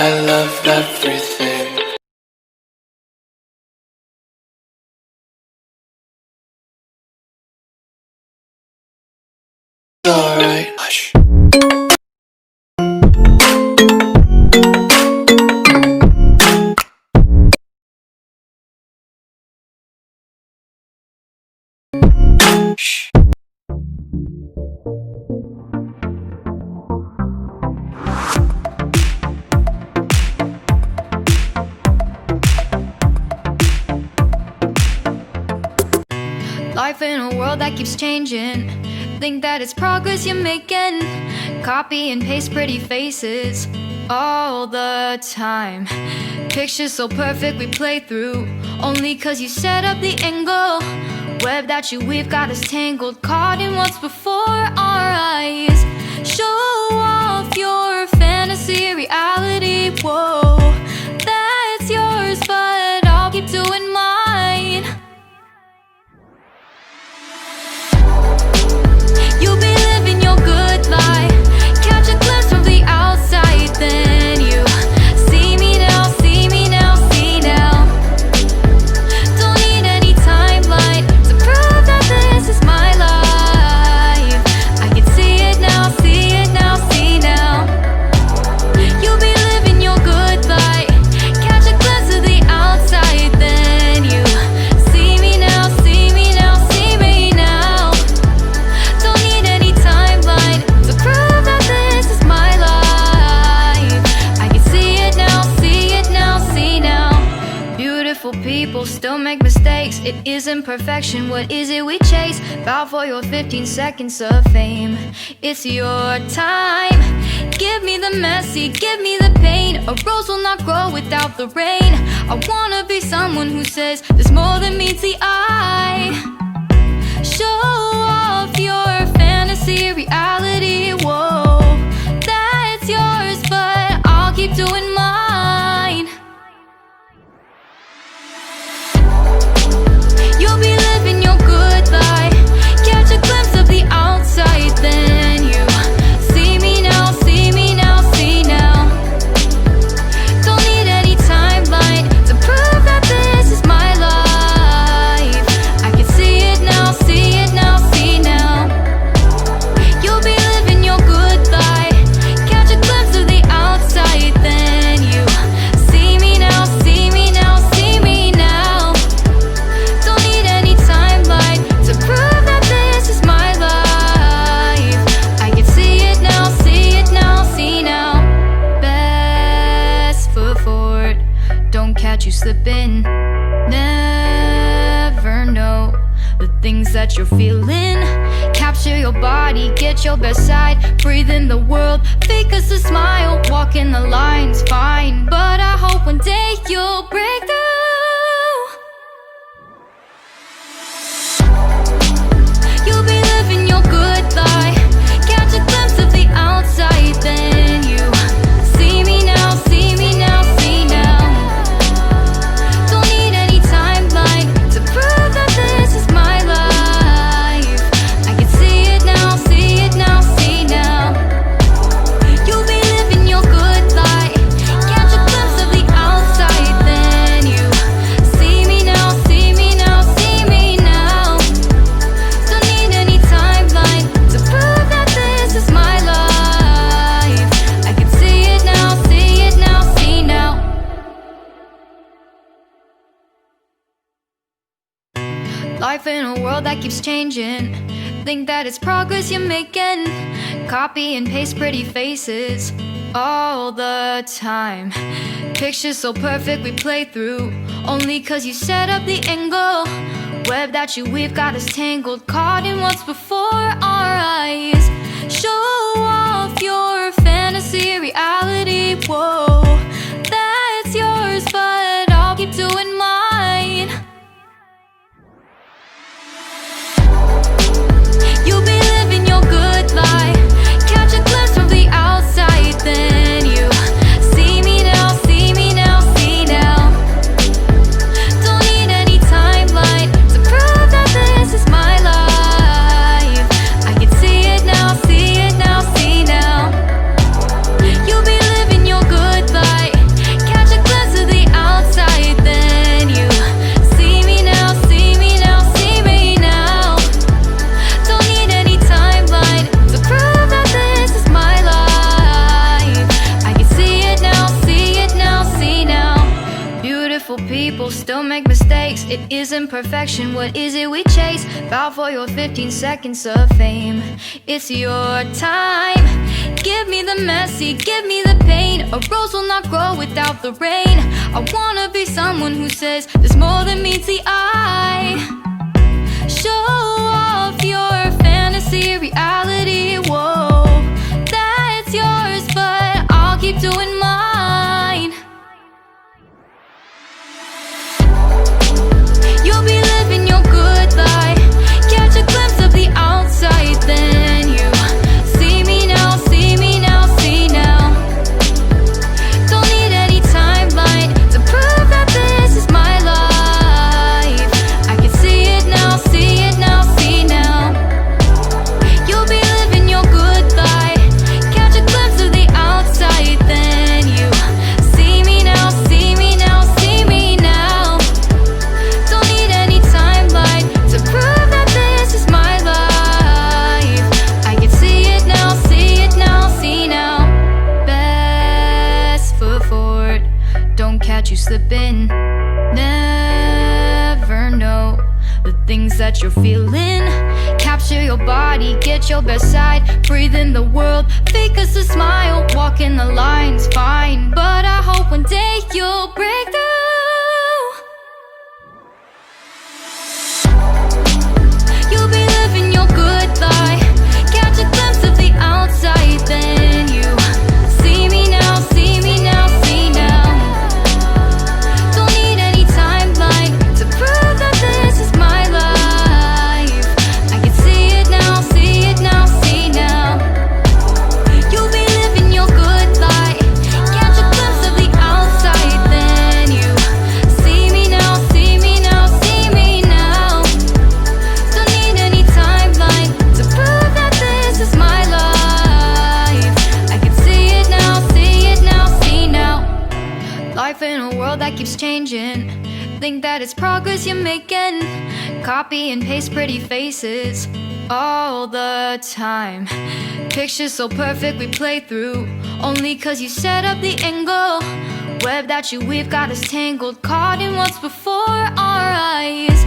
I love everything. Alright, hush. Shh. Life in a world that keeps changing. Think that it's progress you're making. Copy and paste pretty faces all the time. Pictures so perfect we play through, only cause you set up the angle. Web that you weave got us tangled, caught in what's before our eyes. Show off your fantasy reality, whoa. That's yours, but I'll keep doing mine. You'll be living your good life. Catch a glimpse from the outside, then you see me now, see me now, see now. Don't need any timeline to prove that this is my life. I can see it now, see it now, see now. You'll be living your good life. Catch a glimpse of the outside, then you see me now, see me now, see me now. Don't need any timeline to prove that this is my life. I can see it now, see it now, see now. Beautiful people still make mistakes. It isn't perfection, what is it we chase? Bow for your 15 seconds of fame. It's your time. Give me the messy, give me the pain. A rose will not grow without the rain. I wanna be someone who says there's more than meets the eye. Show off your fantasy reality, whoa. That's yours, but I'll keep doing mine. You'll be living your good life. Catch a glimpse of the outside, then you see me now, see me now, see now. Don't need any timeline to prove that this is my life. I can see it now, see it now, see now. You'll be living your good life. Catch a glimpse of the outside, then you see me now, see me now, see me now. Don't need any timeline to prove that this is my life. I can see it now, see it now, see now. Best foot forward, don't catch you slipping. Never know the things that you're feeling. Capture your body, get your best side. Breathe in the world, fake us a smile. Walking the lines, fine, but I hope one day you'll break through. You'll be living your good life. Catch a glimpse of the outside, then you see me now, see me now, see now. Don't need any timeline to prove that this is my life. I can see it now, see it now, see now. You'll be living your good life. Catch a glimpse of the outside, then you see me now, see me now, see me now. Don't need any timeline to prove that this is my life. I can see it now, see it now, see now. Life in a world that keeps changing. Think that it's progress you're making. Copy and paste pretty faces all the time. Pictures so perfect we play through, only cause you set up the angle. Web that you weave got us tangled, caught in what's before our eyes. Show off your fantasy reality, whoa. That's yours, but I'll keep doing mine. You'll be living your good life. Catch a glimpse from the outside, then you see me now, see me now, see now. Don't need any timeline to prove that this is my life. I can see it now, see it now, see now. You'll be People still make mistakes, it isn't perfection. What is it we chase? Bow for your 15 seconds of fame. It's your time. Give me the messy, give me the pain. A rose will not grow without the rain. I wanna be someone who says there's more than meets the eye. Show off your fantasy, reality, whoa, that's yours, but I'll keep doing mine. You'll be living your good life, catch a glimpse of the outside, then you see me now, see me now, see now. Don't need any timeline to prove that this is my life. I can see it now, see it now, see now. You'll be living your good life, catch a glimpse of the outside, then you see me now, see me now, see me now. Don't need any timeline to prove that this is my life. I can see it now, see it now, see now. Best foot forward, don't catch you slipping. Never know the things that you're feeling. Capture your body, get your best side. Breathe in the world, fake us a smile. Walk in the lines, fine, but I hope one day you'll break through. You'll be living your good life, catch a glimpse of the outside, then you see me now, see me now, see now. Don't need any timeline to prove that this is my life. I can see it now, see it now, see now. You'll be living your good life, catch a glimpse of the outside, then you see me now, see me now, see me now. Don't need any timeline to prove that this is my life. I can see it now, see it now, see now. Life in a world that keeps changing, think that it's progress you're making. Copy and paste pretty faces all the time. Pictures so perfect we play through, only cause you set up the angle. Web that you weave got us tangled, caught in what's before our eyes.